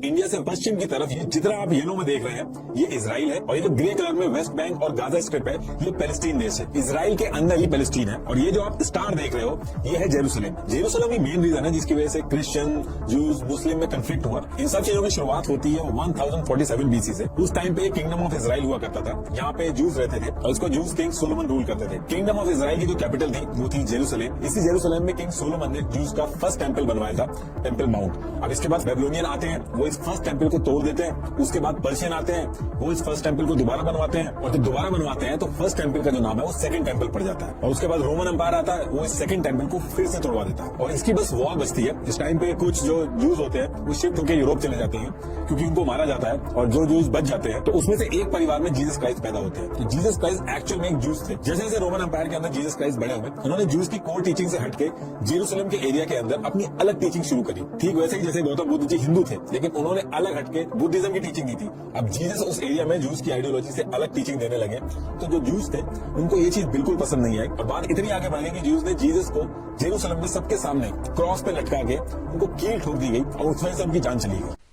India से पश्चिम की तरफ ये जितना आप येलो में देख रहे हैं ये इजराइल है, और ये जो ग्रे कलर में वेस्ट बैंक और गाजा स्ट्रिप है ये पैलेस्टीन देश है। इजराइल के अंदर ही पैलेस्टीन है, और ये जो आप स्टार देख रहे हो ये है जेरूसलम। जेरूसलम ही मेन रीजन है जिसकी वजह से क्रिश्चियन, जूस, मुस्लिम में कंफ्लिक्ट हुआ। इन सब चीजों की शुरुआत होती है 1047 बीसी से। उस टाइम पे किंगडम ऑफ इजराइल हुआ करता था, यहाँ पे जूस रहते थे और इसको जूस किंग सोलोमन रूल करते थे। किंगडम ऑफ इजराइल की जो कैपिटल थी वो थी जेरूसलम। इसी जेरूसलम में किंग सोलोमन ने जूस का फर्स्ट टेम्पल बनवाया था, टेम्पल माउंट। अब इसके बाद बेबीलोनियन आते हैं, वो इस फर्स्ट टेम्पल को तोड़ देते हैं। उसके बाद पर्शियन आते हैं, वो इस फर्स्ट टेम्पल को दोबारा बनवाते हैं, और जब दोबारा बनवाते हैं तो फर्स्ट टेम्पल का जो नाम है वो सेकंड टेम्पल पड़ जाता है। और उसके बाद रोमन एम्पायर आता है, वो इस सेकंड टेम्पल को फिर से तोड़वा देता है, और इसकी बस वॉर बचती है। इस टाइम पे कुछ जो जूस होते हैं वो शिफ्ट होकर यूरोप चले जाते हैं क्योंकि उनको मारा जाता है, और जो जूस बच जाते हैं तो उसमें से एक परिवार में जीसस क्राइस्ट पैदा होते हैं। तो जीसस क्राइस्ट एक्चुअल में एक जूस थे। जैसे जैसे रोमन एम्पायर के अंदर जीसस क्राइस्ट बड़े हुए, उन्होंने जूस की कोर टीचिंग से हटके जेरूसलम के एरिया के अंदर अपनी अलग टीचिंग शुरू करी। ठीक वैसे ही जैसे गौतम बुद्ध जी हिंदू थे, लेकिन उन्होंने अलग हटके बुद्धिज्म की टीचिंग दी थी। अब जीसस उस एरिया में जूस की आइडियोलॉजी से अलग टीचिंग देने लगे, तो जो जूस थे उनको ये चीज बिल्कुल पसंद नहीं आई, और बात इतनी आगे बढ़ गई कि जूस ने जीसस को जेरूसलम में सबके सामने क्रॉस पे लटका के उनको कील ठोक दी गई, और उसमें से उनकी जान चली गई।